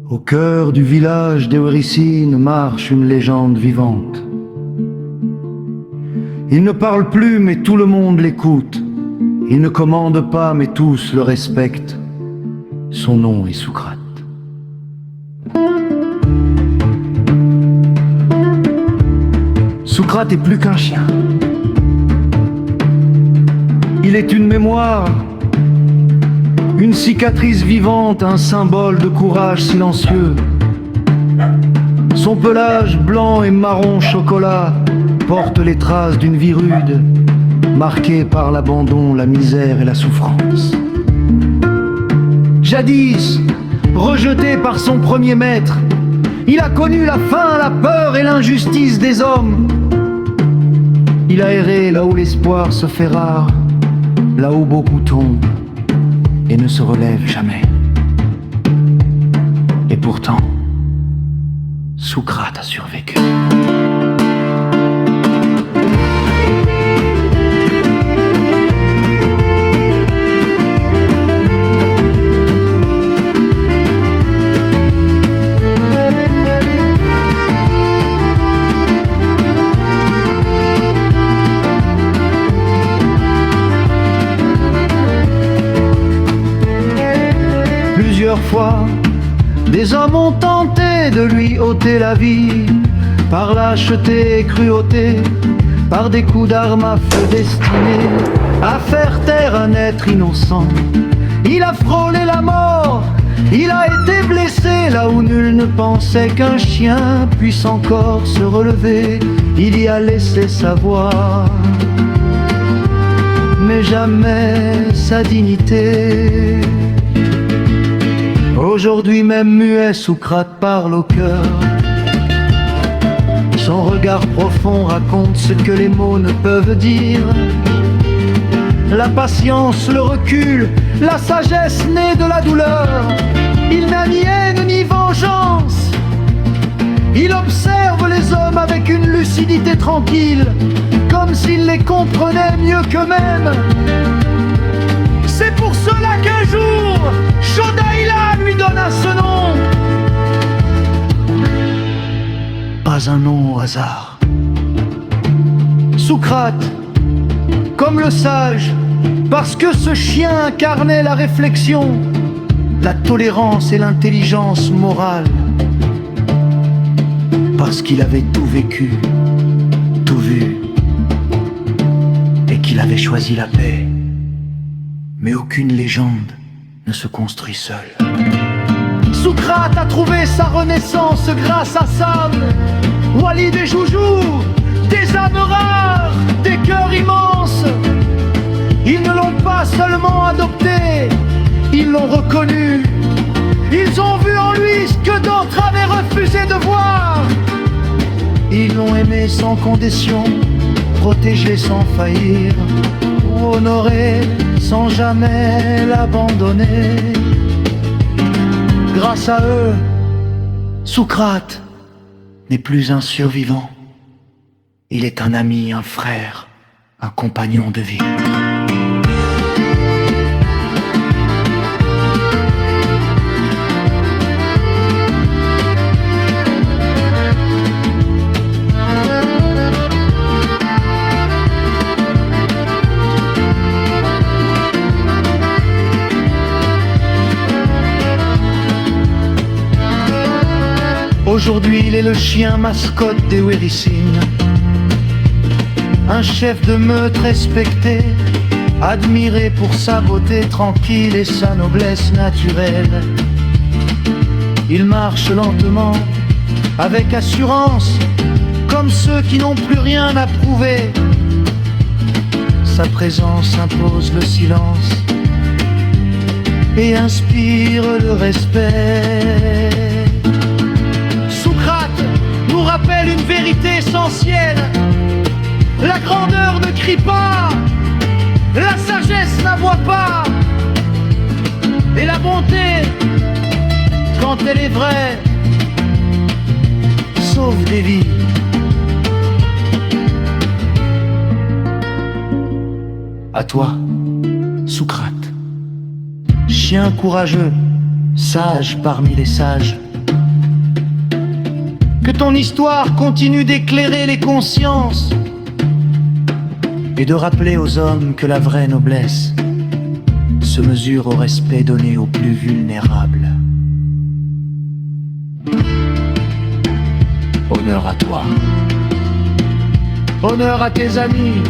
Au cœur du village d'Ewerisseen marche une légende vivante. Il ne parle plus, mais tout le monde l'écoute. Il ne commande pas, mais tous le respectent. Son nom est Socrate. Socrate est plus qu'un chien. Il est une mémoire, une cicatrice vivante, un symbole de courage silencieux. Son pelage blanc et marron chocolat porte les traces d'une vie rude, marquée par l'abandon, la misère et la souffrance. Jadis, rejeté par son premier maître, il a connu la faim, la peur et l'injustice des hommes. Il a erré là où l'espoir se fait rare, là où beaucoup tombent et ne se relèvent jamais. Et pourtant, Socrate a survécu. Plusieurs fois, des hommes ont tenté de lui ôter la vie, par lâcheté et cruauté, par des coups d'armes à feu destinés à faire taire un être innocent. Il a frôlé la mort, il a été blessé là où nul ne pensait qu'un chien puisse encore se relever. Il y a laissé sa voix, mais jamais sa dignité. Aujourd'hui même muet, Socrate parle au cœur. Son regard profond raconte ce que les mots ne peuvent dire. La patience, le recul, la sagesse née de la douleur. Il n'a ni haine ni vengeance. Il observe les hommes avec une lucidité tranquille, comme s'il les comprenait mieux qu'eux-mêmes. C'est pour cela qu'un jour, Shodaïla lui donna ce nom. Pas un nom au hasard. Socrate, comme le sage, parce que ce chien incarnait la réflexion, la tolérance et l'intelligence morale. Parce qu'il avait tout vécu, tout vu, et qu'il avait choisi la paix. Mais aucune légende ne se construit seule. Socrate a trouvé sa renaissance grâce à Sam, Walid et Joujou, des âmes rares, des cœurs immenses. Ils ne l'ont pas seulement adopté, ils l'ont reconnu. Ils ont vu en lui ce que d'autres avaient refusé de voir. Ils l'ont aimé sans condition, protégé sans faillir, ou honoré sans jamais l'abandonner. Grâce à eux, Socrate n'est plus un survivant. Il est un ami, un frère, un compagnon de vie. Aujourd'hui, il est le chien mascotte d'Ewerisseen, un chef de meute respecté, admiré pour sa beauté tranquille et sa noblesse naturelle. Il marche lentement, avec assurance, comme ceux qui n'ont plus rien à prouver. Sa présence impose le silence et inspire le respect. Nous rappelle une vérité essentielle. La grandeur ne crie pas, la sagesse n'aboie pas, et la bonté quand elle est vraie, sauve des vies. À toi, Socrate, chien courageux, sage parmi les sages, que ton histoire continue d'éclairer les consciences et de rappeler aux hommes que la vraie noblesse se mesure au respect donné aux plus vulnérables. Honneur à toi. Honneur à tes amis.